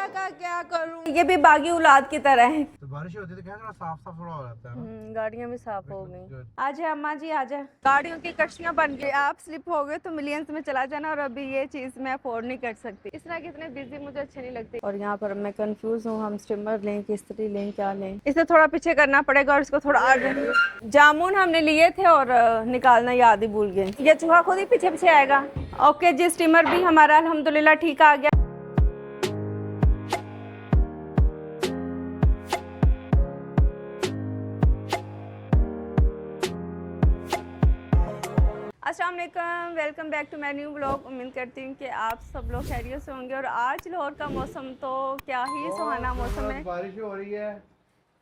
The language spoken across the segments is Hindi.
का क्या करूं, ये भी बागी औलाद की तरह है। तो बारिश होती है तो क्या थोड़ा साफ साफ थोड़ा हो जाता है ना। गाड़ियां भी साफ हो गई। आज है अम्मा जी, आज है गाड़ियों की कश्तियां बन गई। आप स्लिप हो गए तो मिलियंस में चला जाना, और अभी ये चीज मैं अफोर्ड नहीं कर सकती। इस तरह कितने बिजी मुझे अच्छे नहीं लगते। और यहाँ पर मैं कंफ्यूज हूँ, हम स्टीमर लें किस्तरी लें क्या लें। इसे थोड़ा पीछे करना पड़ेगा और इसको थोड़ा आगे। जामुन हमने लिए थे और निकालना याद ही भूल गए। ये चूहा खुद ही पीछे पीछे आएगा। ओके जी, स्टीमर भी हमारा अल्हम्दुलिल्लाह ठीक आ गया। अस्सलाम वालेकुम, welcome back to my new blog. उम्मीद करती हूँ कि आप सब लोग खैरियत से होंगे। और आज लाहौर का मौसम तो क्या ही सुहाना मौसम है। बारिश हो रही है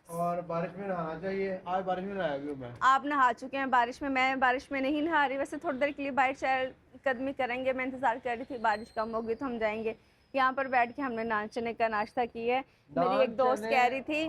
और बारिश में नहाना चाहिए। आज बारिश में नहाया भी हूँ मैं। आप नहा चुके हैं बारिश में, मैं बारिश में नहीं नहा रही। वैसे थोड़ी देर के लिए बाहर चहलकदमी करेंगे, मैं इंतज़ार कर रही थी बारिश कम होगी तो हम जाएंगे। यहाँ पर बैठ के हमने नान चने का नाश्ता किया है। मेरी एक दोस्त कह रही थी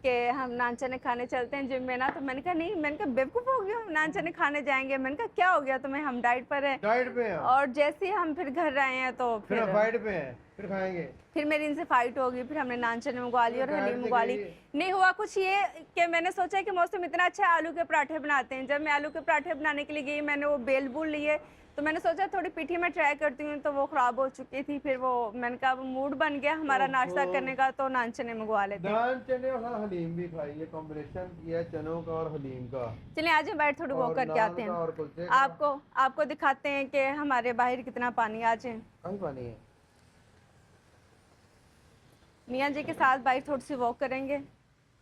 कि हम नान चने खाने चलते हैं जिम में ना, तो मैंने कहा नहीं, मैंने कहा बेवकूफ़ हो गया, हम नान चने खाने जाएंगे। मैंने कहा क्या हो गया तुम्हें, हम डाइट पर हैं। डाइट पे हैं। और जैसे ही हम फिर घर आए हैं तो फिर फाइट पे हैं, फिर खाएंगे। फिर मेरी इनसे फाइट होगी। फिर हमने नान चने मंगवा ली और हलीम मंगवा ली। नहीं हुआ कुछ ये कि मैंने सोचा कि मौसम इतना अच्छा है, आलू के पराठे बनाते हैं। जब मैं आलू के पराठे बनाने के लिए गई, मैंने वो बेल बूल लिए, तो मैंने सोचा थोड़ी पीठी में ट्राई करती हूँ, तो वो ख़राब हो चुकी थी। फिर वो मैंने कहा मूड बन गया हमारा नाश्ता करने का, तो नान चने मंगवा लेते हैं। नान चने और हलीम भी खाइए, कॉम्बिनेशन किया चनों का और हलीम का। चलिए आज हम बाहर थोड़ी वॉक करके आते हैं। आपको दिखाते हैं कि हमारे बाहर कितना पानी। आज कहीं पानी है। मियाँ जी के साथ बाहर थोड़ी सी वॉक करेंगे।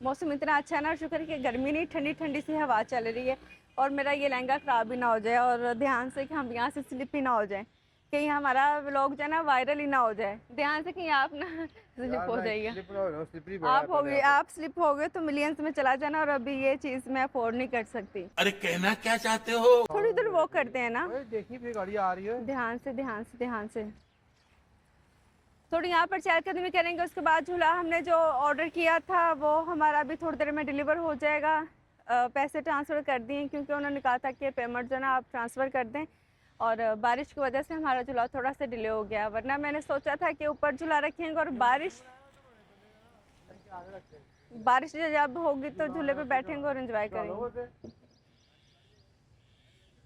मौसम इतना अच्छा है ना, शुक्र है कि गर्मी नहीं, ठंडी ठंडी सी हवा चल रही है। और मेरा ये लहंगा ख़राब ही ना हो जाए, और ध्यान से कि हम यहाँ से स्लिप ही ना हो जाए, कहीं हमारा व्लॉग जो है ना वायरल ही ना हो जाए। ध्यान से कहीं आप ना स्लिप हो जाइए। आप स्लिप हो गए तो मिलियंस में चला जाना, और अभी ये चीज़ मैं अफोर्ड नहीं कर सकती। अरे कहना क्या चाहते हो? थोड़ी देर वॉक करते हैं ना। देखिए फिर गाड़ी आ रही है। ध्यान से थोड़ी यहाँ पर चहलकदमी करेंगे। उसके बाद झूला हमने जो ऑर्डर किया था वो हमारा अभी थोड़ी देर में डिलीवर हो जाएगा। पैसे ट्रांसफ़र कर दिए, क्योंकि उन्होंने कहा था कि पेमेंट जो ना आप ट्रांसफ़र कर दें। और बारिश की वजह से हमारा झूला थोड़ा सा डिले हो गया, वरना मैंने सोचा था कि ऊपर झूला रखेंगे और बारिश जब होगी तो झूले पे बैठेंगे और एंजॉय करेंगे।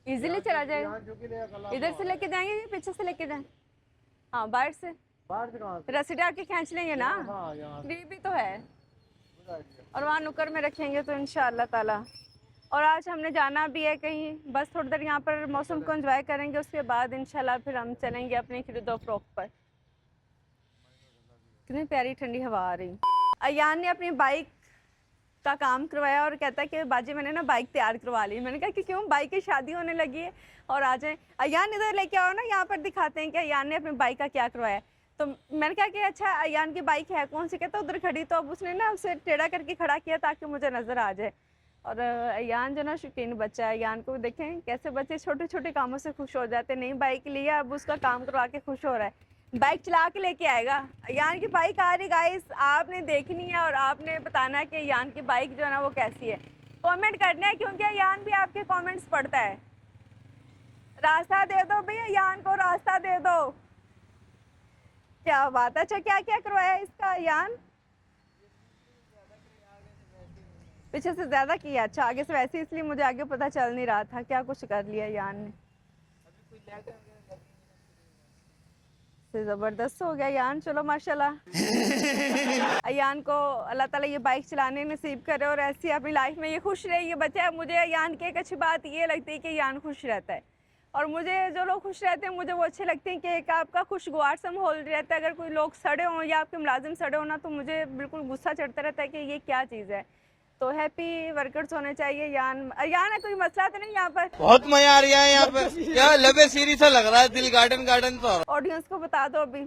इजीली चला जाएगा। इधर से लेके जाएंगे या पीछे से लेके जाएं? हाँ, बाहर से रस्सी डाल के खींच लेंगे ना। फ्री भी तो है, और वहाँ नुक्कड़ में रखेंगे तो इंशाअल्लाह ताला। और आज हमने जाना भी है कहीं, बस थोड़ी देर यहाँ पर मौसम को एंजॉय करेंगे। उसके बाद इंशाल्लाह फिर हम चलेंगे अपने खरीदो फ्रोक पर। कितनी प्यारी ठंडी हवा आ रही। अयान ने अपनी बाइक का काम करवाया और कहता है कि बाजी मैंने ना बाइक तैयार करवा ली। मैंने कहा कि क्यों, बाइक की शादी होने लगी है। और आ जाए अयान, इधर लेके आओ ना, यहाँ पर दिखाते हैं कि अयान ने अपनी बाइक का क्या करवाया। तो मैंने कहा कि अच्छा अयान की बाइक है कौन सी, कहता उधर खड़ी। तो अब उसने ना उसे टेढ़ा करके खड़ा किया ताकि मुझे नज़र आ जाए। और अयान जो ना शौकीन बच्चा है, अयान को देखें कैसे बच्चे छोटे छोटे कामों से खुश हो जाते हैं। नई बाइक लिया, अब उसका काम करवा के खुश हो रहा है। बाइक चला के लेके आएगा। अयान की बाइक आ रही गाइस, आपने देखनी है और आपने बताना है कि अयान की बाइक जो है ना वो कैसी है। कमेंट करना है, क्योंकि अयान भी आपके कमेंट्स पढ़ता है। रास्ता दे दो भैया, अयान को रास्ता दे दो। क्या बात है। अच्छा, क्या क्या करवाया इसका अयान? पीछे से ज्यादा किया। अच्छा, आगे से वैसे, इसलिए मुझे आगे पता चल नहीं रहा था क्या कुछ कर लिया अयान ने। से जबरदस्त हो गया अयान, चलो माशाल्लाह। अयान को अल्लाह ताला ये बाइक चलाने नसीब करे और ऐसी अपनी लाइफ में ये खुश रहे, ये बच्चा है। मुझे अयान की एक अच्छी बात ये लगती है कि अयान खुश रहता है, और मुझे जो लोग खुश रहते हैं मुझे वो अच्छे लगते हैं कि एक आपका खुशगवार सा माहौल रहता है। अगर कोई लोग सड़े हों या आपके मुलाजिम सड़े हों ना, तो मुझे बिल्कुल गुस्सा चढ़ता रहता है कि ये क्या चीज़ है। तो हैप्पी वर्कर्स होने चाहिए। यान है, कोई मसला तो नहीं यहाँ पर? बहुत मजा आ रहा है यहाँ पे। क्या लबे सीरी सा लग रहा है, दिल गार्डन तो। ऑडियंस को बता दो अभी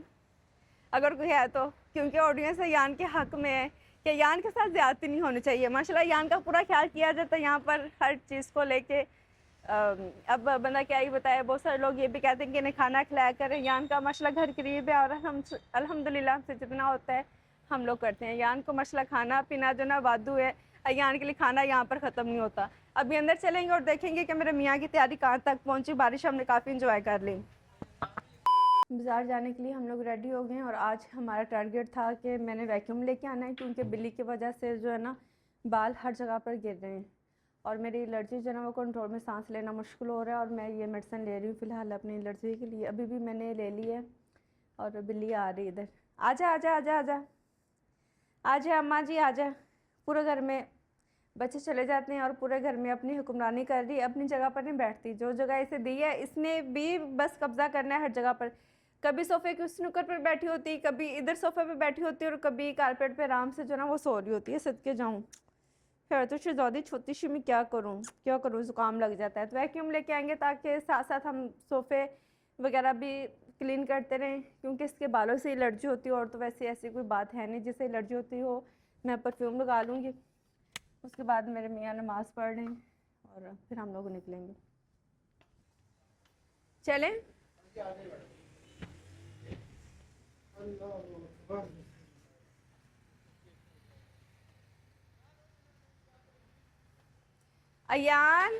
अगर कोई है तो, क्योंकि ऑडियंस यान के हक में है कि यान के साथ ज्यादती नहीं होनी चाहिए। माशाल्लाह यान का पूरा ख्याल किया जाता है यहाँ पर हर चीज़ को लेके। अब बंदा क्या ही बताए, बहुत सारे लोग ये भी कहते हैं कि इन्हें खाना खिलाया करें। यान का माशाल्लाह घर करीब है, और हम अल्हम्दुलिल्लाह से जितना होता है हम लोग करते हैं। यान को माशाल्लाह खाना पीना जो ना वादू है। यान के लिए खाना यहाँ पर ख़त्म नहीं होता। अभी अंदर चलेंगे और देखेंगे कि मेरे मियाँ की तैयारी कहाँ तक पहुँची। बारिश हमने काफ़ी इंजॉय कर ली। बाज़ार जाने के लिए हम लोग रेडी हो गए हैं और आज हमारा टारगेट था कि मैंने वैक्यूम लेके आना है, क्योंकि बिल्ली की वजह से जो है ना बाल हर जगह पर गिर रहे हैं और मेरी एलर्जी जो है ना वो कंट्रोल में, सांस लेना मुश्किल हो रहा है। और मैं ये मेडिसिन ले रही हूँ फ़िलहाल अपनी एलर्जी के लिए, अभी भी मैंने ले ली है। और बिल्ली आ रही है इधर, आजा आजा आजा आजा आजा अम्मा जी आजा। पूरे घर में बच्चे चले जाते हैं और पूरे घर में अपनी हुक्मरानी कर रही है, अपनी जगह पर नहीं बैठती। जो जगह इसे दी है इसने भी बस कब्जा करना है हर जगह पर। कभी सोफ़े के स्नूकर पर बैठी होती, कभी इधर सोफ़े पे बैठी होती और कभी कारपेट पे आराम से जो ना वो सो रही होती है। सदके जाऊँ फिर तो शहज़ादी छोटी सी मैं क्या करूँ ज़ुकाम लग जाता है। तो वैक्यूम लेके आएंगे ताकि साथ साथ हम सोफ़े वगैरह भी क्लीन करते रहें, क्योंकि इसके बालों से एलर्जी होती है। और तो वैसे ऐसी कोई बात है नहीं जिससे एलर्जी होती हो। मैं परफ्यूम लगा लूँगी, उसके बाद मेरे मियाँ नमाज़ पढ़ लें और फिर हम लोग निकलेंगे। चलें? अयान,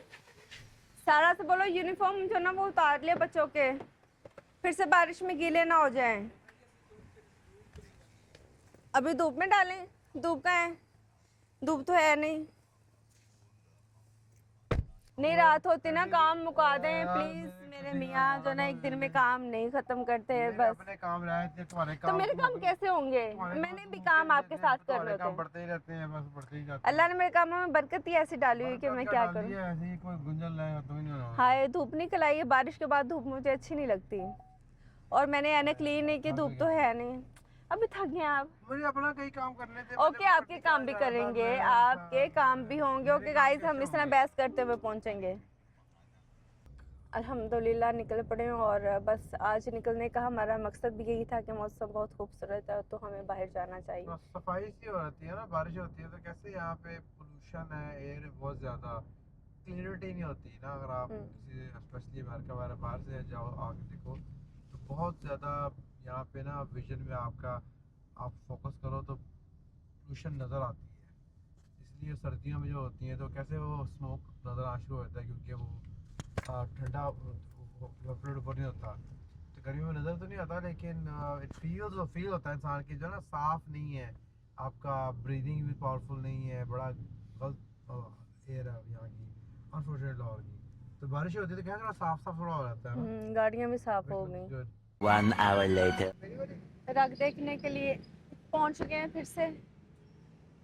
सारा से बोलो यूनिफॉर्म जो ना वो उतार ले बच्चों के, फिर से बारिश में गीले ना हो जाएं। अभी धूप में डालें? धूप का है? धूप तो है नहीं। नहीं रात होती ना, काम मुका दें प्लीज। मेरे मियाँ जो ना एक दिन में काम नहीं खत्म करते हैं बस। अपने काम रहे थे, तुम्हारे तो काम मेरे काम कैसे होंगे? मैंने भी काम आपके साथ करने होते काम हैं। बढ़ते ही रहते हैं, बस बढ़ते ही जाते अल्लाह ने मेरे कामों में बरकत ही ऐसी डाली हुई कि मैं क्या करूँ। ऐसे ही कोई गुंजन लाएगा तो ही नहीं होना। हाय धूप निकल आई है, बारिश के बाद धूप मुझे अच्छी नहीं लगती। और मैंने ऐनक ली नहीं कि धूप तो है नहीं। अभी थक गए आप? मुझे अपना कई काम करने थे। ओके आपके काम भी करेंगे, आपके काम भी होंगे। ओके गाइस, हम इस तरह बहस करते हुए पहुंचेंगे। अल्हम्दुलिल्लाह निकल पड़े और बस आज निकलने का हमारा मकसद भी यही था कि मौसम बहुत खूबसूरत है तो हमें बाहर जाना चाहिए। सफाई सी हो जाती है ना, बारिश होती है तो कैसे यहाँ पे पोल्यूशन है, एयर बहुत ज्यादा, क्लियरिटी नहीं होती ना। अगर आप किसी स्पेशली बाहर से जाओ आगे देखो तो बहुत ज्यादा यहाँ पे ना विजन में आपका आप फोकस करो तो पोल्यूशन नजर आती है। इसलिए सर्दियों में जो होती है तो कैसे वो स्मोक नजर आना शुरू होता है, क्योंकि वो ठंडा ऊपर नहीं होता। तो गर्मी में नज़र तो नहीं आता, लेकिन फील होता है इंसान की जो ना साफ नहीं है, आपका ब्रीदिंग भी पावरफुल नहीं है, बड़ा गलत एयर है यहाँ की, अनफॉर्चुनेट लाहौर की। तो बारिश होती है तो क्या थोड़ा साफ साफ थोड़ा हो जाता है ना। गाड़ियाँ भी साफ हो गई। 1 hour later. रग देखने के लिए पहुंच गए हैं फिर से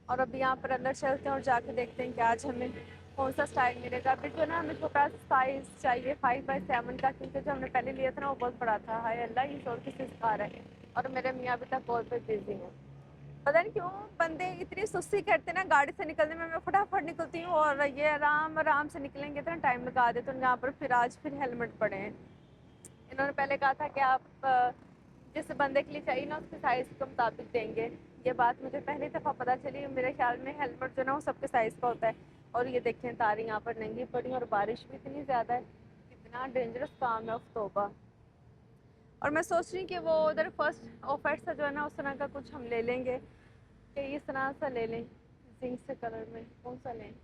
और अब यहाँ पर अंदर चलते हैं और जाके देखते हैं कि आज हमें कौन सा स्टाइल मिलेगा। अभी जो ना हमें छोटा साइज चाहिए 5x7 का, क्योंकि जो हमने पहले लिया था ना वो बहुत बड़ा था। हाय अल्लाह, ये शोर किसी सिखा रहे हैं और मेरे मियाँ अभी तक कॉल पे बिजी हैं। पता नहीं क्यों बंदे इतनी सुस्ती करते ना गाड़ी से निकलने में। मैं फटाफट निकलती हूँ और ये आराम आराम से निकलेंगे तो ना टाइम लगा देते हैं। यहाँ पर फिर आज फिर हेलमेट पड़े हैं। इन्होंने पहले कहा था कि आप जिस बंदे के लिए चाहिए ना उसके साइज़ के मुताबिक देंगे। ये बात मुझे पहली दफ़ा पता चली। मेरे ख्याल में हेलमेट जो ना वो सबके साइज़ का होता है। और ये देखें तारी यहाँ पर नंगी पड़ी और बारिश भी इतनी ज़्यादा है, कितना डेंजरस काम है, तौबा। और मैं सोच रही कि वो उधर फर्स्ट ऑफर से जो है ना उस तरह का कुछ हम ले लेंगे कि इस तरह सा ले लें, जिंक से कलर में कौन सा लें।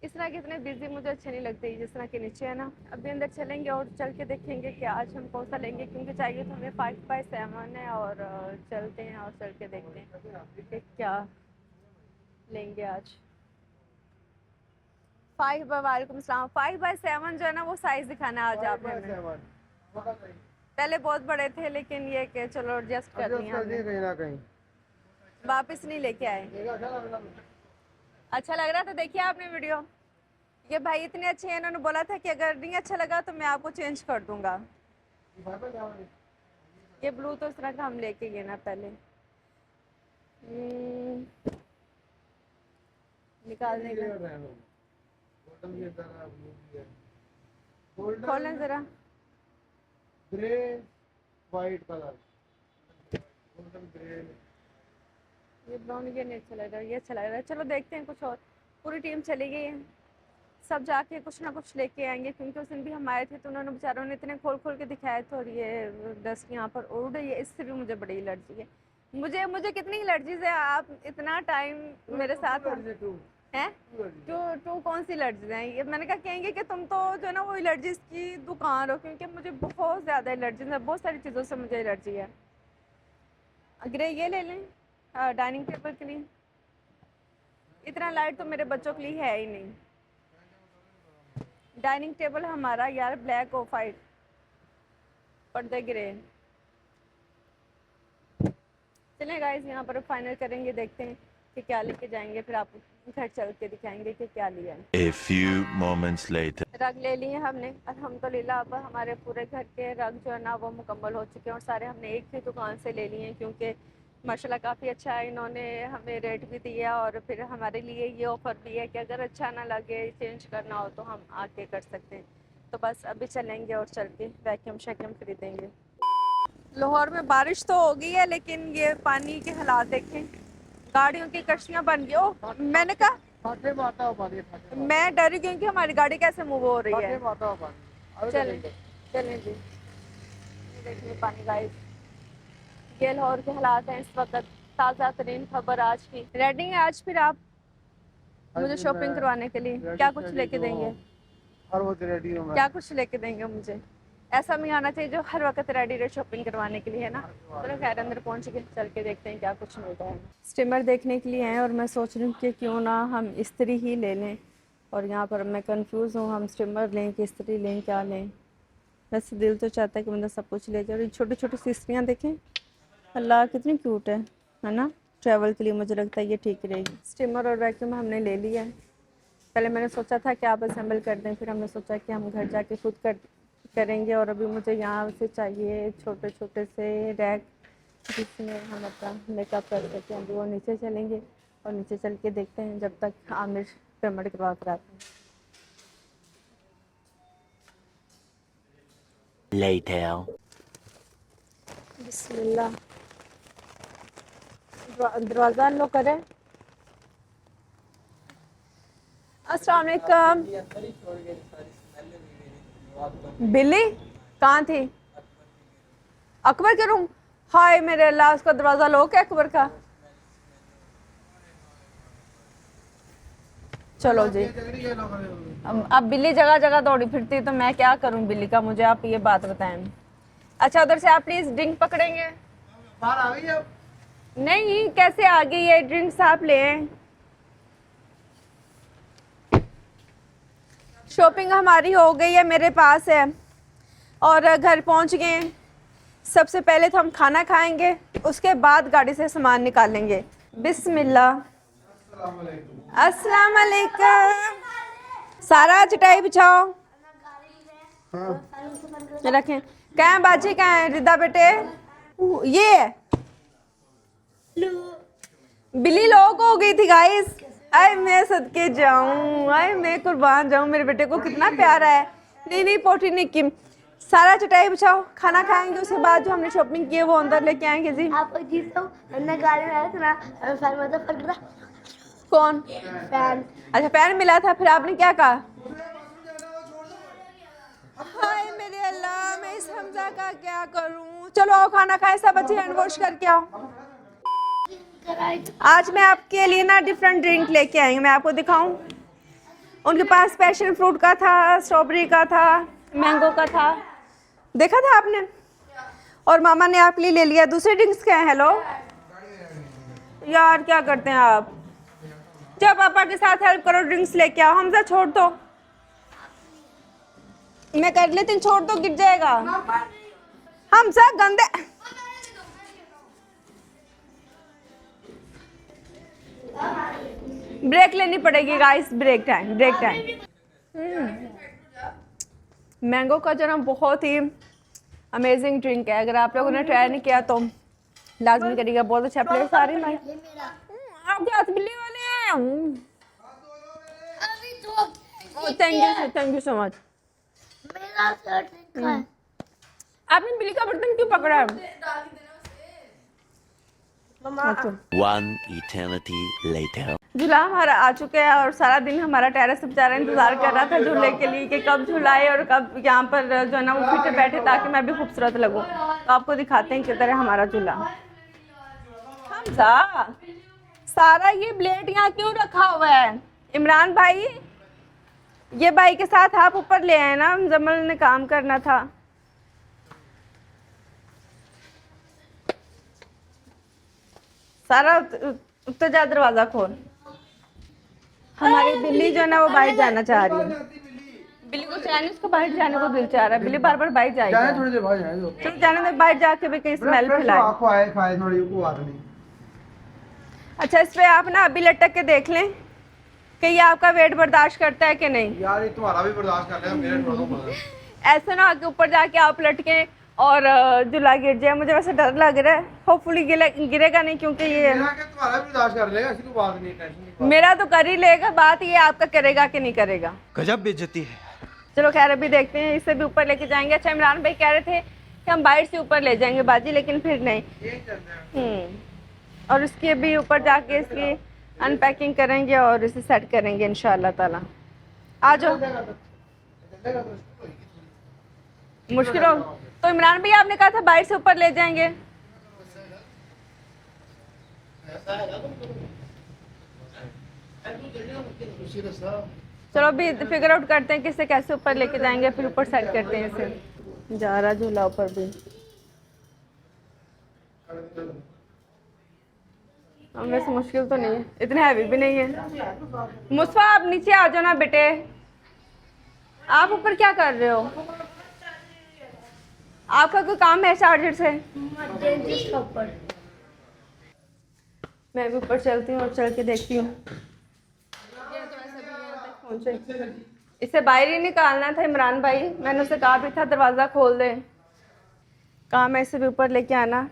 इस तरह के इतने बिजी मुझे अच्छे नहीं लगते जिस तरह के नीचे है ना। अभी अंदर चलेंगे और चल के देखेंगे कि आज हम कौन सा लेंगे, क्योंकि चाहिए तो हमें 5x7 है। और चलते हैं और चल के देखते हैं कि क्या लेंगे आज। 5 5x7 जो है ना वो साइज़ दिखाना आज आपने हमें। पहले बहुत बड़े थे लेकिन ये कि चलो एडजस्ट कर लिया हमने। कहीं ना कहीं वापस नहीं लेके आए। अच्छा लग रहा था, देखिए आपने वीडियो। ये भाई इतने अच्छे हैं, इन्होंने बोला था कि अगर नहीं अच्छा लगा तो मैं आपको चेंज कर दूंगा। ये ब्लू तो इस तरह का हम लेके गए ना पहले। निकालने का खोलें जरा। Grey white colour, golden grey. ये ब्राउन ये नहीं अच्छा लग रहा है, ये अच्छा लग रहा है। चलो देखते हैं कुछ और। पूरी टीम चली गई है, सब जाके कुछ ना कुछ लेके आएंगे, क्योंकि उस दिन भी हम आए थे तो उन्होंने बेचारों ने इतने खोल खोल के दिखाए थे। और ये डस्ट यहाँ पर उड़ रही है, इससे भी मुझे बड़ी एलर्जी है। मुझे कितनी एलर्जीज है, आप इतना टाइम मेरे साथ है टू कौन सी एलर्जीज हैं ये? मैंने कहा कहेंगे कि तुम तो जो है ना वो एलर्जीज की दुकान हो, क्योंकि मुझे बहुत ज़्यादा एलर्जीज है, बहुत सारी चीज़ों से मुझे एलर्जी है। अगर ये ले लें डाइनिंग टेबल के लिए, इतना लाइट तो मेरे बच्चों के लिए है ही नहीं। डाइनिंग टेबल हमारा यार ब्लैक ऑफ वाइट, पर्दे ग्रे। चलें गाइस यहाँ पर फाइनल करेंगे, देखते हैं कि क्या लेके जाएंगे, फिर आपको घर चल के दिखाएंगे कि क्या लिया है। A few moments later. रग ले लिए हमने अल्हम्दुलिल्लाह। अब हमारे पूरे घर के रग जो है ना वो मुकम्मल हो चुके हैं, और सारे हमने एक ही दुकान से ले लिए हैं, क्योंकि माशाल्लाह काफ़ी अच्छा है, इन्होंने हमें रेट भी दिया, और फिर हमारे लिए ये ऑफ़र भी है कि अगर अच्छा ना लगे चेंज करना हो तो हम आके कर सकते हैं। तो बस अभी चलेंगे और चल के वैक्यूम शैक्यूम खरीदेंगे। लाहौर में बारिश तो हो गई है, लेकिन ये पानी के हालात देखें, गाड़ियों की कश्तियाँ बन गई। ओ मैंने कहा मैं डरी क्योंकि हमारी गाड़ी कैसे मूव हो रही है। चलें चलें जी, देखिए पानी गाइस, ये लाहौर के हालात हैं इस वक्त। ताज़ा तरीन खबर आज की। रेडी हैं आज फिर आप मुझे शॉपिंग करवाने के लिए? क्या कुछ लेके देंगे? हर वक्त रेडी हूं मैं। क्या कुछ लेके देंगे मुझे? ऐसा नहीं आना चाहिए जो हर वक्त रेडी रहे शॉपिंग करवाने के लिए, है ना। चलो खैर अंदर पहुंच के चल के देखते हैं क्या कुछ मिलता है। स्टीमर देखने के लिए हैं, और मैं सोच रही हूँ कि क्यों ना हम इस्त्री ही ले लें, और यहाँ पर मैं कंफ्यूज हूँ, हम स्टीमर लें कि इस्त्री लें, क्या लें। वैसे दिल तो चाहता है कि बंदा सब कुछ ले जाए। और छोटी छोटी इस्त्रियाँ देखें, अल्लाह कितनी क्यूट है ना। ट्रैवल के लिए मुझे लगता है ये ठीक रहेगी। स्टीमर और वैक्यूम हमने ले लिया है। पहले मैंने सोचा था कि आप असेंबल कर दें, फिर हमने सोचा कि हम घर जाके खुद करेंगे। और अभी मुझे यहाँ से चाहिए छोटे छोटे से रैक, जिसमें हम अपना मेकअप कर सकते हैं। अभी वो नीचे चलेंगे और नीचे चल के देखते हैं, जब तक आमिर पेमेंट करवा कर आते हैं। Later. बिस्मिल्लाह, दरवाज़ा अनलॉक करें। अस्सलाम वालेकुम। बिल्ली कहाँ थी? अकबर के रूम? हाय मेरे अल्लाह, उसका दरवाज़ा लॉक है अकबर का। चलो जी, अब बिल्ली जगह जगह दौड़ी फिरती है, तो मैं क्या करूं बिल्ली का? मुझे आप ये बात बताएं। अच्छा उधर से आप प्लीज ड्रिंक पकड़ेंगे। बाहर आ गई अब? नहीं, कैसे आ गई है? ड्रिंक्स आप ले आए। शॉपिंग हमारी हो गई है, मेरे पास है, और घर पहुंच गए। सबसे पहले तो हम खाना खाएंगे, उसके बाद गाड़ी से सामान निकालेंगे। बिस्मिल्लाह। अस्सलाम वालेकुम। सारा चटाई बिछाओ। रखें। कहाँ है बाजी? कहाँ है रिदा बेटे? ये है। बिल्ली लॉक हो गई थी गाइस। आए मैं सदके जाऊं, आए मैं कुर्बान जाऊं, मेरे बेटे को कितना प्यारा है। नहीं नहीं पोटी नहीं की। सारा चटाई बिछाओ, खाना खाएंगे, उसके बाद जो हमने शॉपिंग की है वो अंदर लेके आएंगे जी। आप अजीब तो हमने गाड़ी में आया था ना, हमें फैन मतलब फट रहा। कौन? फैन। अच्छा फैन मिला था, फिर आपने क्या कहा? हाय मेरे अल्लाह, मैं इस हमजा का क्या करूं। चलो आओ खाना खाए सब, अच्छे हैंड वॉश करके आओ। आज मैं आपके लिए ना डिफरेंट ड्रिंक लेके आई हूँ, मैं आपको दिखाऊं। उनके पास पैशन फ्रूट का था, स्ट्रॉबेरी का था, मैंगो का था, देखा था आपने। और मामा ने आपके लिए ले लिया। दूसरे ड्रिंक्स क्या है? हेलो यार क्या करते हैं आप? जब पापा के साथ हेल्प करो, ड्रिंक्स लेके आओ। हमजा छोड़ दो, मैं कर लेती हूँ, छोड़ दो गिर जाएगा। हमजा गंदे। ब्रेक लेनी पड़ेगी guys, break time, break time. Mango का जो ना बहुत ही अमेजिंग ड्रिंक है, अगर आप लोगों ने ट्राई नहीं किया तो लाजमी करिएगा। बहुत अच्छा प्लेस। सारी मैं आपके हाथ बिल्ली वाले हैं। Thank you so much. मेरा ड्रिंक है। आपने बिल्ली का बर्तन क्यों पकड़ा है? अच्छा। One eternity later. झूला हमारा आ चुका है, और सारा दिन हमारा टेरेस बेचारा इंतजार कर रहा था झूले के लिए कि कब झूलाए और कब यहाँ पर जो है ना वो फिट बैठे, ताकि मैं भी खूबसूरत लगूं। तो आपको दिखाते हैं किधर है हमारा झूला। हमजा, सारा ये ब्लेड यहाँ क्यों रखा हुआ है? इमरान भाई, ये भाई के साथ आप ऊपर ले आए ना, जमल ने काम करना था। सारा उत्तर जा, दरवाजा खोल। हमारी बिल्ली जो है ना वो बाहर जाना चाह रही है। बिल्ली को चाह नहीं, उसको बाहर जाने को दिल चाह रहा है। बिल्ली बार बार बाहर जाएगी। थोड़ी देर बाद जाए दो। चलो जाने दे, बाहर जाके भी कहीं स्मेल फैलाए। आंखों आए खाए थोड़ी को बात नहीं। अच्छा, इस पे आप ना अभी लटक के देख लें कि ये आपका वेट बर्दाश्त करता है कि नहीं। यार ये तुम्हारा भी बर्दाश्त कर लेगा, मेरे थोड़ा बहुत। ऐसा ना कि ऊपर जाके आप लटके और झूला गिर जाए। मुझे वैसे डर लग रहा है, होपफुली गिरेगा नहीं, क्योंकि ये मेरा क्या तुम्हारा भी बर्दाश्त कर लेगा, ऐसी कोई बात नहीं, टेंशन नहीं। मेरा तो कर ही लेगा, बात ये आपका करेगा कि नहीं करेगा। गजब बेइज्जती है। चलो खैर अभी देखते हैं, इसे भी ऊपर लेके जाएंगे। अच्छा, इमरान भाई कह रहे थे कि हम बाहर से ऊपर ले जाएंगे बाजी, लेकिन फिर नहीं। यही चलते हैं। और उसके भी ऊपर जाके इसकी अनपैकिंग करेंगे और इसे सेट करेंगे इंशाल्लाह ताला। आ जाओ। मुश्किल हो तो इमरान भाई आपने कहा था बाहर से ऊपर ले जाएंगे। चलो अभी फिगर आउट करते हैं किसे कैसे ऊपर लेके जाएंगे, फिर ऊपर सेट करते हैं इसे। जा रहा झूला ऊपर भी। वैसे मुश्किल तो नहीं है, इतने हैवी भी नहीं है। मुस्फा आप नीचे आ जाओ ना बेटे। आप ऊपर क्या कर रहे हो? आपका कोई काम है चार्जर से? मैं भी ऊपर चलती हूँ और चल के देखती हूँ। इसे बाहर ही निकालना था इमरान भाई, मैंने उसे कहा भी था दरवाज़ा खोल दे। काम है इसे भी ऊपर लेके आना।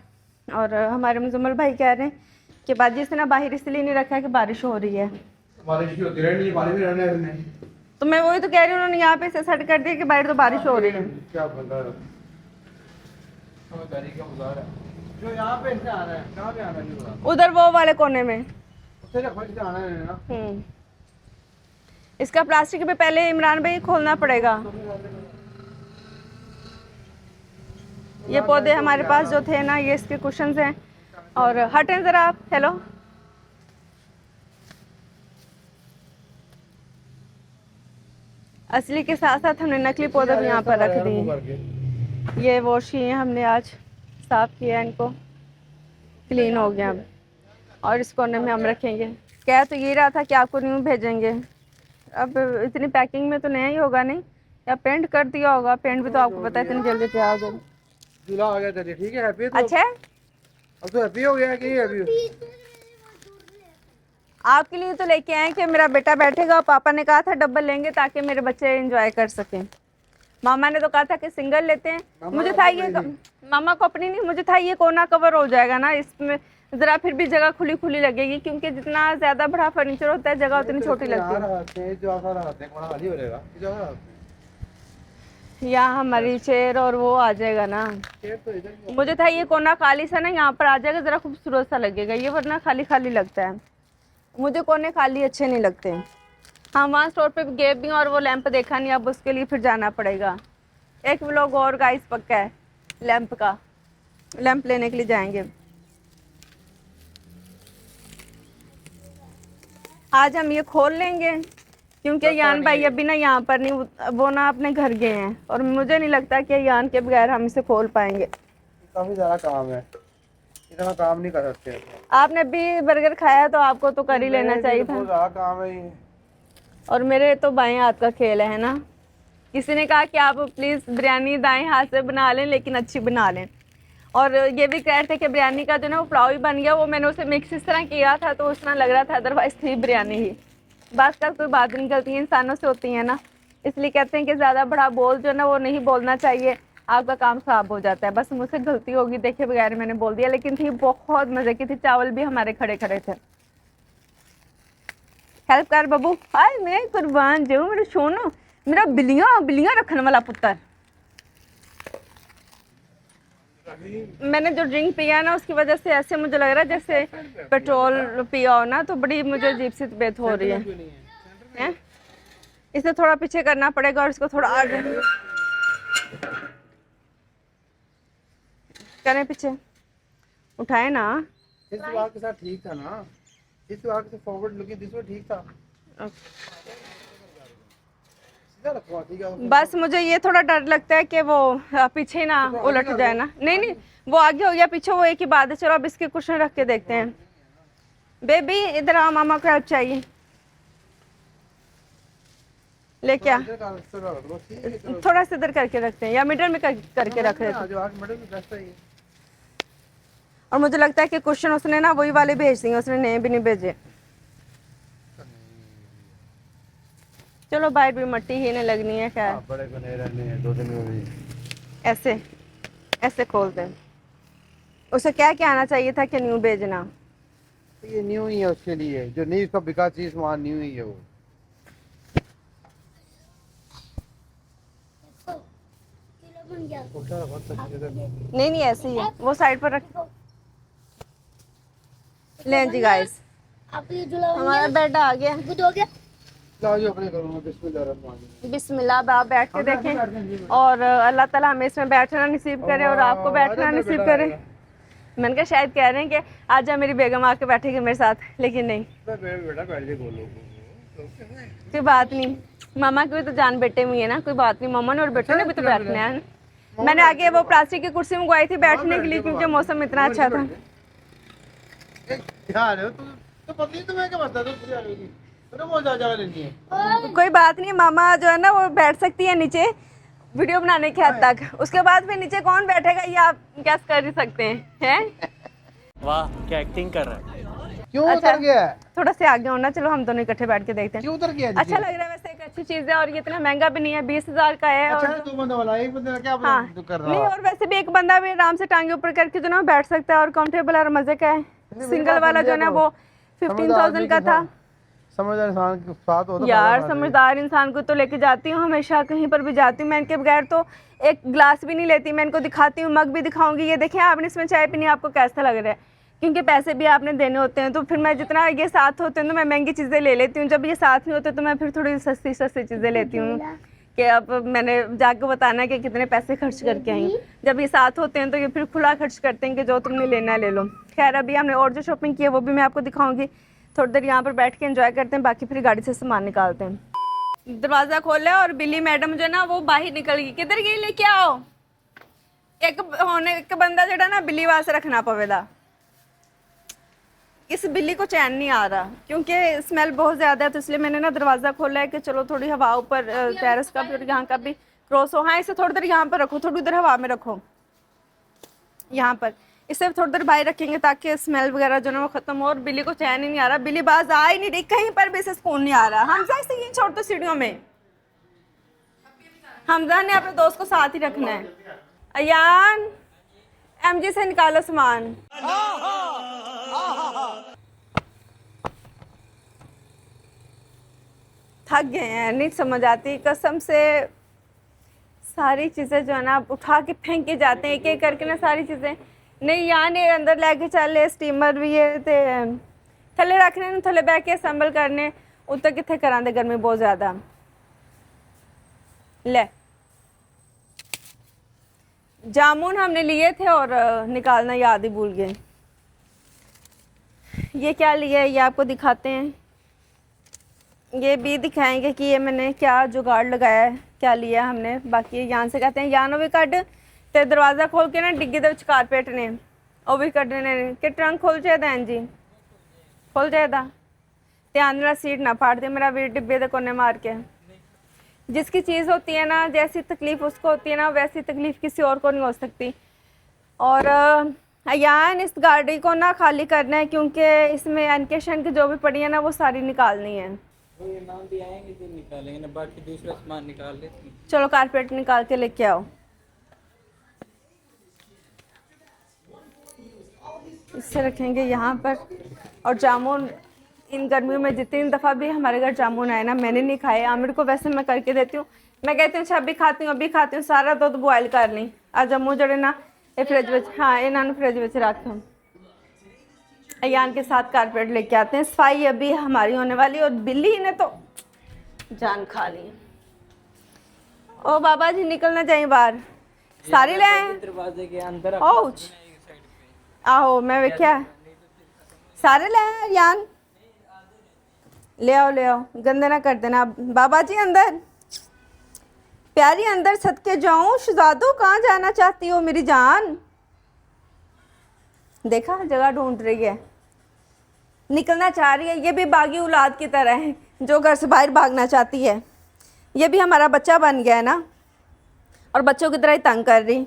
और हमारे मुजम्मल भाई कह रहे हैं कि बाजी से ना बाहर इसलिए नहीं रखा है कि बारिश हो रही है। बारिश भी होती रहनी है, बारिश भी रहने है। तो मैं वही तो कह रही हूँ, उन्होंने यहाँ पे इसे सेट कर दिया कि बाहर तो बारिश हो रही है। क्या बंदा है जो यहाँ पे से आ रहा है, कहाँ पे आना है? उधर वो वाले कोने में। उससे रखो, इससे आना है ना। इसका प्लास्टिक भी पहले इमरान भाई खोलना पड़ेगा। ये पौधे हमारे पास जो थे ना, ये इसके कुशन्स हैं। और हटें जरा आप। हेलो, असली के साथ साथ हमने नकली पौधे भी यहाँ पर रख दिए। ये वॉश किए हमने, आज साफ किया इनको, क्लीन हो गया अब। और इस कोने में हम रखेंगे। कह तो ये रहा था कि आपको न्यू भेजेंगे, अब इतनी पैकिंग में तो नया ही होगा नहीं, या पेंट कर दिया होगा। पेंट भी तो आपको पता है इतनी जल्दी तैयार हो गया। दूल्हा आ गया तेरे, ठीक है, हैप्पी है तो? अच्छा, अब तो हैप्पी हो गया कि हैप्पी? आपके लिए तो लेके आए कि मेरा बेटा बैठेगा। पापा ने कहा था डबल लेंगे ताकि मेरे बच्चे एंजॉय कर सकें। मामा ने तो कहा था कि सिंगल लेते हैं। मुझे था ये, मामा को अपनी नहीं, मुझे था ये कोना कवर हो जाएगा ना, इसमें ज़रा फिर भी जगह खुली खुली लगेगी, क्योंकि जितना ज़्यादा बड़ा फर्नीचर होता है जगह उतनी छोटी लगती है। यहाँ हमारी चेयर और वो आ जाएगा ना। मुझे था ये कोना खाली सा ना यहाँ पर आ जाएगा, ज़रा खूबसूरत सा लगेगा ये, वरना खाली खाली लगता है। मुझे कोने खाली अच्छे नहीं लगते। हाँ, वहाँ स्टोर पे गए भी और वो लैंप देखा नहीं, अब उसके लिए फिर जाना पड़ेगा। एक व्लॉग और गाइस पक्का है लैंप का, लैंप लेने के लिए जाएंगे। आज हम ये खोल लेंगे क्योंकि यान भाई अभी ना यहाँ पर नहीं, वो ना अपने घर गए हैं और मुझे नहीं लगता कि यान के बगैर हम इसे खोल पाएंगे। काफी ज़्यादा काम है, इतना काम नहीं कर सकते। आपने भी बर्गर खाया तो आपको तो कर ही लेना चाहिए था। बहुत ज़्यादा काम है ये। और मेरे तो बाएं हाथ का खेल है ना। किसी ने कहा कि आप प्लीज़ बिरयानी दाएं हाथ से बना लें, लेकिन अच्छी बना लें। और ये भी कह रहे थे कि बिरयानी का जो ना वो पुलाव ही बन गया, वो मैंने उसे मिक्स इस तरह किया था तो उस तरह लग रहा था, अदरवाइज थी बिरयानी ही। बस का कोई बात नहीं, गलतियाँ इंसानों से होती हैं ना, इसलिए कहते हैं कि ज़्यादा बड़ा बोल जो ना वो नहीं बोलना चाहिए, आपका काम ख़राब हो जाता है। बस मुझसे गलती होगी देखे बगैर मैंने बोल दिया, लेकिन थी बहुत मज़े की थी। चावल भी हमारे खड़े खड़े थे। हेल्प कर बबू। हाय मैं कुर्बान जाऊँ, मेरे सोनो, मेरा बिल्लियाँ रखने वाला पुत्र। मैंने जो ड्रिंक पिया ना उसकी वजह से ऐसे मुझे लग रहा है जैसे पेट्रोल पिया हो ना, तो बड़ी मुझे अजीब सी तबीयत हो रही है। इसे थोड़ा पीछे करना पड़ेगा और इसको थोड़ा आगे करें, पीछे उठाए ना। इस बार के साथ ठीक था ना, इस बार के फॉरवर्ड लुकिंग दिस वाज ठीक था। सीधा रखवा, ठीक है? बस मुझे ये थोड़ा डर लगता है कि वो पीछे ना उलट जाए ना। नहीं नहीं, वो आगे हो गया, पीछे वो एक ही बात है। चलो अब इसके कुशन रख के देखते हैं। बेबी इधर आओ, मामा को हेल्प चाहिए, लेके आ। इधर का रास्ता रख दो, ठीक है, चलो। थोड़ा सा इधर करके रखते हैं या मिडल में करके रख देते हैं। जो 8 मिनट में रास्ता ही है। और मुझे लगता है कि क्वेश्चन उसने ना वही वाले भेज दिए, उसने नए भी नहीं भेजे। चलो बाहर भी मट्टी ही नहीं लगनी है। खैर हाँ, बड़े बने रहने हैं, 2 दिन में भी। ऐसे ऐसे खोल दें। उसे क्या क्या आना चाहिए था कि न्यू भेजना। ये न्यू ही है उसके लिए, जो नहीं उसका बिका चीज सामान न्यू ही है वो। बन गया। उठा बहुत अच्छी जगह। नहीं नहीं ऐसे ही है, वो साइड पर रख। ले जी गाइस, आप ये झूला बन हमारा बेड आ गया। गया, गुड हो गया। लाओ जी, अपने करूंगा, बिस्मिल्लाह। बिस्मिल्लाह, आप बैठ के देखें और अल्लाह ताला हमें इसमें बैठना नसीब करे और आपको बैठना नसीब करे। मैंने कहा शायद कह रहे हैं कि आज जा मेरी बेगम आके बैठेगी मेरे साथ, लेकिन नहीं, बेटा बैठ जा, बोलो। कोई बात नहीं। मामा की भी तो जान बेटे में ही है ना, कोई बात नहीं। मामा ने और बेटे ने भी तो बैठना है। मैंने आगे वो प्लास्टिक की कुर्सी मंगवाई थी बैठने के लिए, क्योंकि मौसम इतना अच्छा था। यार तो पता नहीं तुम्हें क्या बता, तुम आ रही तो बहुत ज्यादा नहीं है। कोई बात नहीं, मामा जो है ना वो बैठ सकती है नीचे वीडियो बनाने के हद तक। उसके बाद फिर नीचे कौन बैठेगा ये आप गैस कर ही सकते हैं। वाह क्या एक्टिंग कर रहा है। क्यों अच्छा, उतर गया? थोड़ा से आगे होना। चलो हम दोनों इकट्ठे बैठ के देखते हैं। क्यों उतर गया? अच्छा लग रहा है वैसे, एक अच्छी चीज है और ये इतना महंगा भी नहीं है, 20,000 का है। अच्छा और है, 2 बंदा वाला, एक बंदे का क्या हाँ तो कर रहा नहीं, और वैसे भी एक बंदा भी आराम से टांगे ऊपर करके जो ना बैठ सकता है और कंफर्टेबल और मजे का है। सिंगल वाला जो है ना वो 15,000 का था। समझदार इंसान के साथ हो तो यार समझदार इंसान को तो लेके जाती हूँ हमेशा, कहीं पर भी जाती हूँ मैं इनके बगैर तो एक गिलास भी नहीं लेती। मैं इनको दिखाती हूँ, मग भी दिखाऊंगी। ये देखें आपने इसमें चाय पीनी, आपको कैसा लग रहा है, क्योंकि पैसे भी आपने देने होते हैं। तो फिर मैं जितना ये साथ होते हैं तो मैं महंगी चीज़ें ले लेती हूँ, जब ये साथ नहीं होते तो मैं फिर थोड़ी सस्ती सस्ती चीज़ें लेती हूँ कि अब मैंने जाके बताना है कि कितने पैसे खर्च करके आई। जब ये साथ होते हैं तो ये फिर खुला खर्च करते हैं कि जो तुमने लेना है ले लो। खैर अभी हमने और जो शॉपिंग की है वो भी मैं आपको दिखाऊंगी। थोड़ी देर यहाँ पर बैठ के एंजॉय करते हैं, बाकी फिर गाड़ी से सामान निकालते हैं। दरवाज़ा खोला और बिल्ली मैडम जो है ना वो बाहर निकल गई। किधर गई, लेके आओ। एक बंदा जो है ना बिल्ली वास्ते रखना पवेगा। इस बिल्ली को चैन नहीं आ रहा क्योंकि स्मेल बहुत ज़्यादा है, तो इसलिए मैंने ना दरवाज़ा खोला है कि चलो थोड़ी हवा ऊपर टेरेस का भी और यहाँ का भी क्रॉस हो। हाँ इसे थोड़ी देर यहाँ पर रखो, थोड़ी देर हवा में रखो यहाँ पर। इसे थोड़ी देर बाहर रखेंगे ताकि स्मेल वगैरह जो ना वो ख़त्म हो। और बिल्ली को चैन ही नहीं आ रहा, बिल्ली बाज आ ही नहीं रही, कहीं पर भी इसे सुकून नहीं आ रहा। हमजा इसे यहीं छोड़ दो सीढ़ियों में। हमजा ने अपने दोस्त को साथ ही रखना है। अयान एमजी से निकालो सामान। थक गए हैं, नहीं समझ आती कसम से। सारी चीज़ें जो है ना उठा के फेंक के जाते हैं एक एक करके ना सारी चीज़ें। नहीं यहाँ ने अंदर लेके चले, स्टीमर भी है ते थले रखने ने, थले बह के असैम्बल करने उत्तर कितने करा दे, गर्मी बहुत ज़्यादा। ले जामुन हमने लिए थे और निकालना याद ही भूल गए। ये क्या लिया है ये आपको दिखाते हैं, ये भी दिखाएंगे कि ये मैंने क्या जुगाड़ लगाया है, क्या लिया हमने। बाकी यहाँ से कहते हैं यानो भी कट ते दरवाज़ा खोल के ना डिग्गी दे कारपेट ने वो भी कड्ढने ने कि ट्रंक खोल जाए दैन जी, खोल जाए ध्यान मेरा सीट ना फाड़ दे मेरा वीर डिब्बे दे कोने मार के। जिसकी चीज़ होती है ना, जैसी तकलीफ़ उसको होती है ना वैसी तकलीफ़ किसी और को नहीं हो सकती। और यान इस गाड़ी को ना खाली करना है क्योंकि इसमें एनकेशन की जो भी पड़ी है ना वो सारी निकालनी है। ये नाम भी आएंगे तो निकालेंगे ना, बाकी दूसरा सामान निकाल लेते हैं। चलो कारपेट निकाल के लेके आओ। इससे रखेंगे यहाँ पर। और जामुन इन गर्मियों में जितनी दफ़ा भी हमारे घर जामुन आए ना मैंने नहीं खाए। आमिर को वैसे मैं करके देती हूँ, मैं कहती हूँ अच्छा अभी खाती हूँ अभी खाती हूँ, सारा दूध बॉयल कर ली। आ जामुन जड़े ना ये फ्रिज में, हाँ इन्होंने फ्रिज में रख हूँ। अयान के साथ कारपेट लेके आते हैं। सफाई अभी हमारी होने वाली और बिल्ली ने तो जान खा ली। ओ बाबा जी निकलना चाहिए बाहर, सारी ले आए दरवाजे के अंदर ओच आहो मैं वेख्या सारे ले आए यान। ले आओ, गंदे ना कर देना। बाबा जी अंदर, प्यारी अंदर सदके जाऊं। शहजादो कहाँ जाना चाहती हो मेरी जान? देखा जगह ढूंढ रही है, निकलना चाह रही है। ये भी बागी औलाद की तरह है जो घर से बाहर भागना चाहती है। ये भी हमारा बच्चा बन गया है ना, और बच्चों की तरह ही तंग कर रही।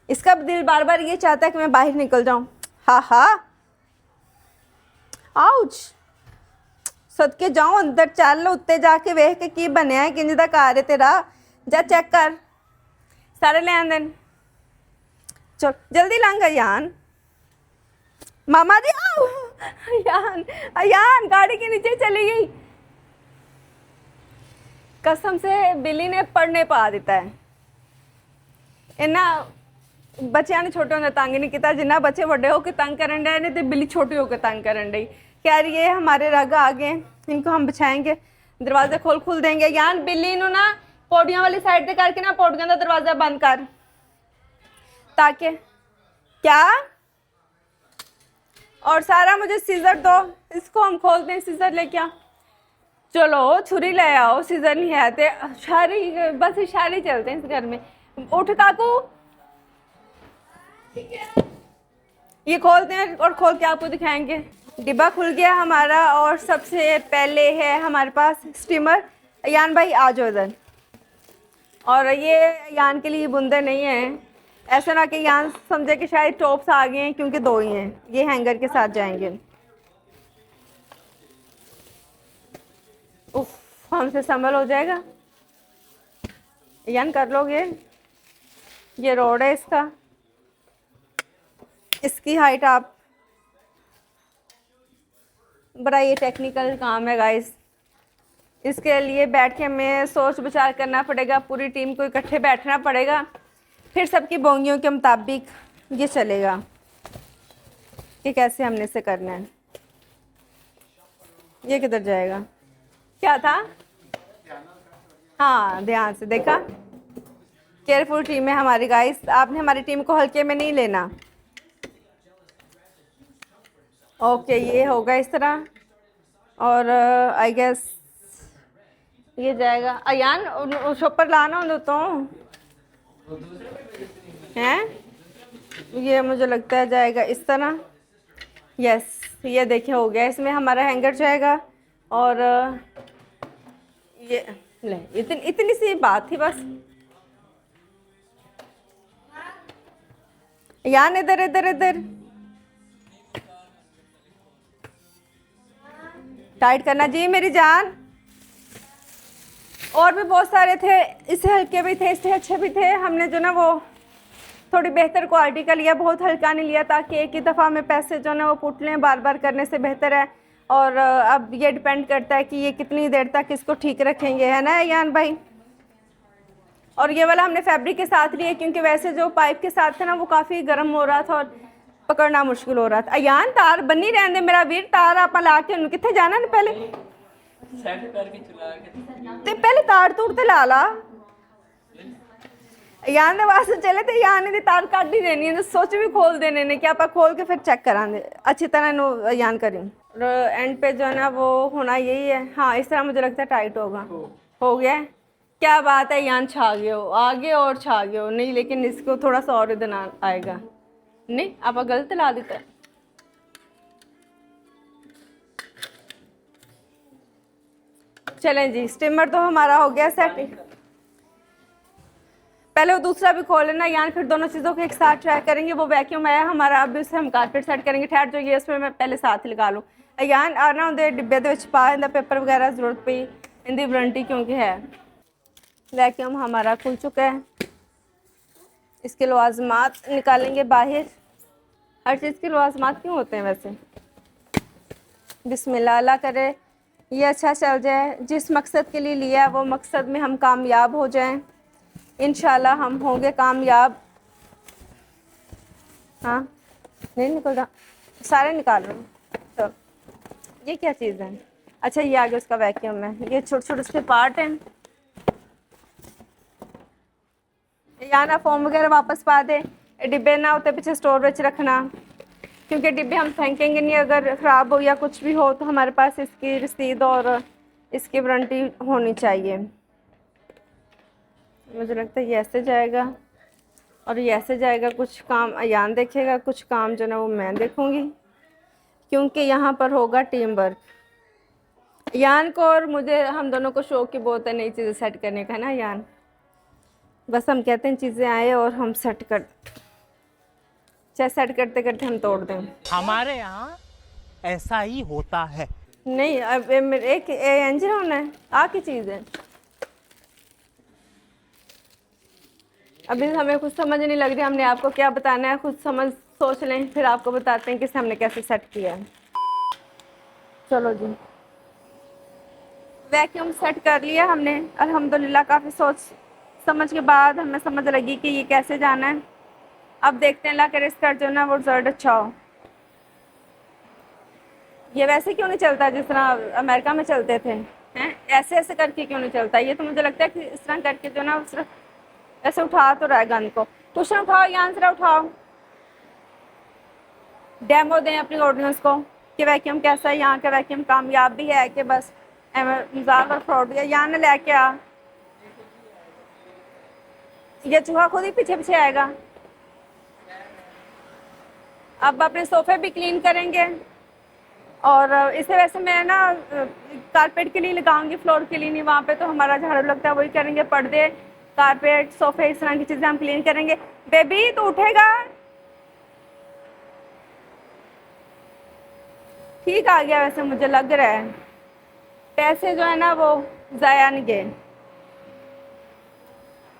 इसका दिल बार बार ये चाहता है कि मैं बाहर निकल जाऊं। हा, आउच, सदके जाऊं अंदर। चल उत्ते जाके वेख के की बनया है, किंज दा घर है तेरा। जा चेक कर सारे लेन देन। चल जल्दी लंघ अयान। मामा जी आओ। अयान गाड़ी के नीचे चली गई। कसम से बिल्ली ने पढ़ने पा दिता है। इन्ना बच्चों ने छोटे होंदे तंग नहीं किया जिन्ना बच्चे बड़े होकर तंग करन डे ने, तो बिल्ली छोटी होकर तंग करन डई। कह रही है हमारे रग आ गए, इनको हम बचाएंगे, दरवाजे खोल देंगे। यान बिल्ली नु ना पौड़ियां वाली साइड पे करके ना पौड़ियां का दरवाजा बंद कर, ताकि क्या। और सारा मुझे सीजर दो, इसको हम खोलते हैं। सीजर लेके आ, चलो छुरी ले आओ। सीजर नहीं है तो इशारे, बस इशारे चलते हैं इस घर में। उठ काकू, ये खोलते हैं और खोल के आपको दिखाएंगे। डिब्बा खुल गया हमारा, और सबसे पहले है हमारे पास स्टीमर। यान भाई आ जाओ इधर। और ये यान के लिए बूंदे नहीं हैं, ऐसा ना कि यान समझे कि शायद टॉप्स आ गए हैं, क्योंकि 2 ही हैं। ये हैंगर के साथ जाएंगे। उफ, हमसे संभल हो जाएगा। यान कर लोगे? ये रोड है इसका, इसकी हाइट आप, बड़ा ये टेक्निकल काम है गाइस। इसके लिए बैठ के हमें सोच विचार करना पड़ेगा, पूरी टीम को इकट्ठे बैठना पड़ेगा, फिर सबकी बोंगियों के मुताबिक ये चलेगा कि कैसे हमने इसे करना है। ये किधर जाएगा? क्या था? हाँ, ध्यान से देखा। केयरफुल टीम है हमारी गाइस, आपने हमारी टीम को हल्के में नहीं लेना। ओके, ये होगा इस तरह। और आई गेस ये जाएगा। अयान उस ऊपर लाना हो तो हैं, ये मुझे लगता है जाएगा इस तरह। यस, ये देखिए हो गया। इसमें हमारा हैंगर जाएगा। और ये ले, इतनी सी बात थी बस। यान इधर इधर इधर टाइट करना जी मेरी जान। और भी बहुत सारे थे, इससे हल्के भी थे, इससे अच्छे भी थे। हमने जो ना वो थोड़ी बेहतर क्वालिटी का लिया, बहुत हल्का नहीं लिया, ताकि एक ही दफ़ा में पैसे जो ना वो पुट लें। बार बार करने से बेहतर है। और अब ये डिपेंड करता है कि ये कितनी देर तक इसको ठीक रखेंगे, है ना यान भाई। और ये वाला हमने फैब्रिक के साथ लिया, क्योंकि वैसे जो पाइप के साथ था ना वो काफ़ी गर्म हो रहा था और पकड़ना मुश्किल हो रहा था। अयान तार बनी रहने दे मेरा वीर, तार आप ला के उन्हें कितने जाना ना पहले सेट करके चला के ते पहले तार तूर ते ला यान दे वास्ते चले ते यान दी तार काट ही देनी है, सोच भी खोल देने ने कि आप खोल के फिर चेक करांगे अच्छी तरह नो यान करें। और एंड पे जो है ना वो होना यही है। हाँ, इस तरह मुझे लगता है टाइट होगा। हो गया है, क्या बात है। यान छा गए हो आगे और छा गए हो नहीं, लेकिन इसको थोड़ा सा और इधर आएगा नहीं, आप गलत ला देते हैं। चलें जी, स्टीमर तो हमारा हो गया सेट। पहले वो दूसरा भी खोल लेना यान, फिर दोनों चीज़ों को एक साथ ट्राई करेंगे। वो वैक्यूम आया हमारा, अभी उससे हम कारपेट सेट करेंगे। ठहर जो ये इसमें मैं पहले साथ ही लगा लूँ। यान आना उन्हें डिब्बे के पा इंदा पेपर वगैरह जरूरत पई इंदी वारंटी क्योंकि है। वैक्यूम हमारा खुल चुका है, इसके लवाजमात निकालेंगे बाहर। हर चीज़ के लवाजमात क्यों होते हैं वैसे? बिस्मिल्लाह, अल्लाह करे ये अच्छा चल जाए। जिस मकसद के लिए लिया वो मकसद में हम कामयाब हो जाएं। इंशाल्लाह हम होंगे कामयाब। हाँ, नहीं निकल रहा, सारे निकाल रहे हैं। तो ये क्या चीज़ है? अच्छा, ये आगे उसका वैक्यूम है। ये छोटे छोटे उसके पार्ट हैं। या ना फॉर्म वगैरह वापस पा दे, डिब्बे ना होते पीछे स्टोर में रखना। क्योंकि डिब्बे हम फेंकेंगे नहीं, अगर ख़राब हो या कुछ भी हो तो हमारे पास इसकी रसीद और इसकी वारंटी होनी चाहिए। मुझे लगता है ये ऐसे जाएगा और ये ऐसे जाएगा। कुछ काम अयान देखेगा, कुछ काम जो ना वो मैं देखूँगी, क्योंकि यहाँ पर होगा टीम वर्क। अयान को और मुझे, हम दोनों को शौक की बहुत है नई चीज़ें सेट करने का ना अयान। बस हम कहते हैं चीज़ें आए और हम सेट कर, चाहे सेट करते करते हम तोड़ दें। हमारे यहाँ ऐसा ही होता है। नहीं, अब एक इंजन होना है, आ की चीज़ है। अभी हमें कुछ समझ नहीं लग रही, हमने आपको क्या बताना है, खुद समझ सोच लें, फिर आपको बताते हैं कि हमने कैसे सेट किया है। चलो जी, वैक्यूम सेट कर लिया हमने अल्हम्दुलिल्लाह। काफ़ी सोच समझ के बाद हमें समझ लगी कि ये कैसे जाना है। अब देखते हैं, अल्लाह करे इसका जो ना वो रिजल्ट अच्छा हो। ये वैसे क्यों नहीं चलता जिस तरह अमेरिका में चलते थे, हैं? ऐसे ऐसे करके क्यों नहीं चलता? ये तो मुझे लगता है कि इस तरह करके जो ना सिर्फ ऐसे उठा तो रहा है गन को। कुछ ना उठाओ, यहाँ से उठाओ, डेमो दें अपनी ऑडियंस को कि वैक्यूम कैसा है। यहाँ का वैक्यूम कामयाब भी है कि बस मजाक और फ्रॉड भी है। यहाँ ने लेके आ, ये चूहा खुद ही पीछे पीछे आएगा। अब अपने सोफे भी क्लीन करेंगे और इसे वैसे मैं ना कारपेट के लिए लगाऊंगी, फ्लोर के लिए नहीं। वहाँ पे तो हमारा झाड़ू लगता है, वही करेंगे। पर्दे, कारपेट, सोफे, इस तरह की चीज़ें हम क्लीन करेंगे। बेबी तो उठेगा, ठीक आ गया वैसे मुझे लग रहा है। पैसे जो है ना वो ज़ाया नहीं गए।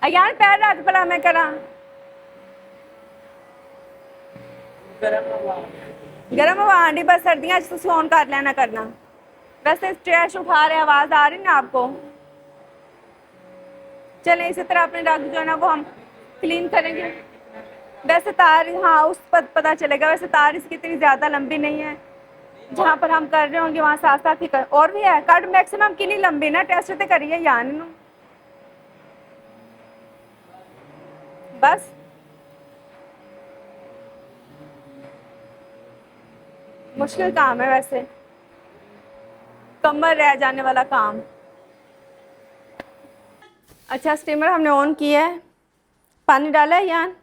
अयान पैर रख भला मैं करा गर्म हवा आंडी, बस सर्दियाँ तुम ऑन कर लेना करना। वैसे ट्रैश उठा रहे, आवाज़ आ रही ना आपको। चलें इसी तरह अपने रग जो है ना वो हम क्लीन करेंगे। वैसे तार, हाँ उस पता चलेगा। वैसे तार इसकी इतनी ज़्यादा लंबी नहीं है, जहाँ पर हम कर रहे होंगे वहाँ साथ साथ ही कर। और भी है कट मैक्सिमम की नहीं लंबी ना, टेस्ट तो करिए यान नू। बस मुश्किल काम है वैसे, कमर रह जाने वाला काम। अच्छा, स्टीमर हमने ऑन किया है, पानी डाला है यान,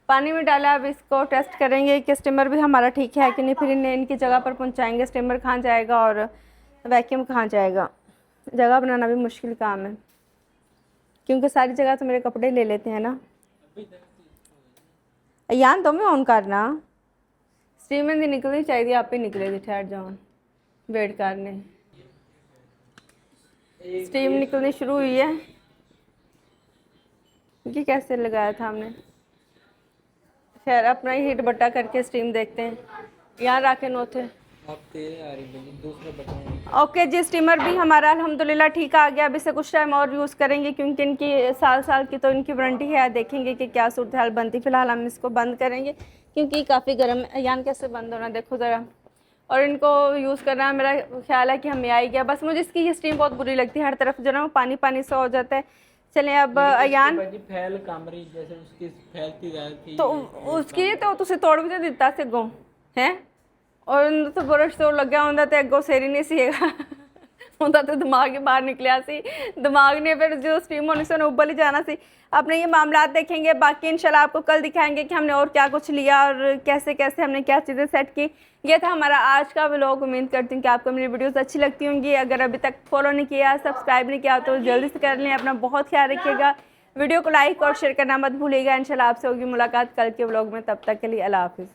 पानी में डाला। अब इसको टेस्ट करेंगे कि स्टीमर भी हमारा ठीक है कि नहीं, फिर इन्हें इनकी जगह पर पहुंचाएंगे। स्टीमर कहाँ जाएगा और वैक्यूम कहाँ जाएगा। जगह बनाना भी मुश्किल काम है, क्योंकि सारी जगह तो मेरे कपड़े ले लेते हैं ना। यान तो मैं ऑन करना, स्टीमर नहीं निकलनी चाहिए, आप ही निकले थी। ठहर जाओ, वेट करने। स्टीम निकलनी शुरू हुई है। ये कैसे लगाया था हमने, खैर अपना ही हीट बट्टा करके स्टीम देखते हैं। यहाँ रखे नो थे। ओके जी, स्टीमर भी हमारा अल्हम्दुलिल्लाह ठीक आ गया। अब इसे कुछ टाइम और यूज़ करेंगे, क्योंकि इनकी साल की तो इनकी वारंटी है। देखेंगे कि क्या सूरत हाल बनती। फ़िलहाल हम इसको बंद करेंगे क्योंकि काफ़ी गर्म है। यान कैसे बंद होना देखो ज़रा। और इनको यूज़ करना मेरा ख्याल है कि हमें आ ही गया। बस मुझे इसकी ये स्टीम बहुत बुरी लगती है, हर तरफ जो ना वो पानी पानी सा हो जाता है। चलें अब अयान, फैल कामरी जैसे उसकी फैलती जाती तो उसकी तो तुझे तोड़ भी तो दिता से गो हैं, और तो बुरश तोड़ लग गया होंगे तो अगों सिर ही नहीं सीएगा होंदा तो दिमाग ही बाहर निकलिया सी। दिमाग ने फिर जो स्टीम होने से उबल ही जाना सी। अपने ये मामला देखेंगे, बाकी इंशाल्लाह आपको कल दिखाएंगे कि हमने और क्या कुछ लिया और कैसे कैसे हमने क्या चीज़ें सेट की। ये था हमारा आज का व्लॉग। उम्मीद करती हूँ कि आपको मेरी वीडियोस अच्छी लगती होंगी। अगर अभी तक फॉलो नहीं किया, सब्सक्राइब नहीं किया तो जल्दी से कर लें। अपना बहुत ख्याल रखिएगा। वीडियो को लाइक और शेयर करना मत भूलिएगा। इंशाल्लाह आपसे होगी मुलाकात कल के व्लॉग में। तब तक के लिए अल्लाह हाफिज़।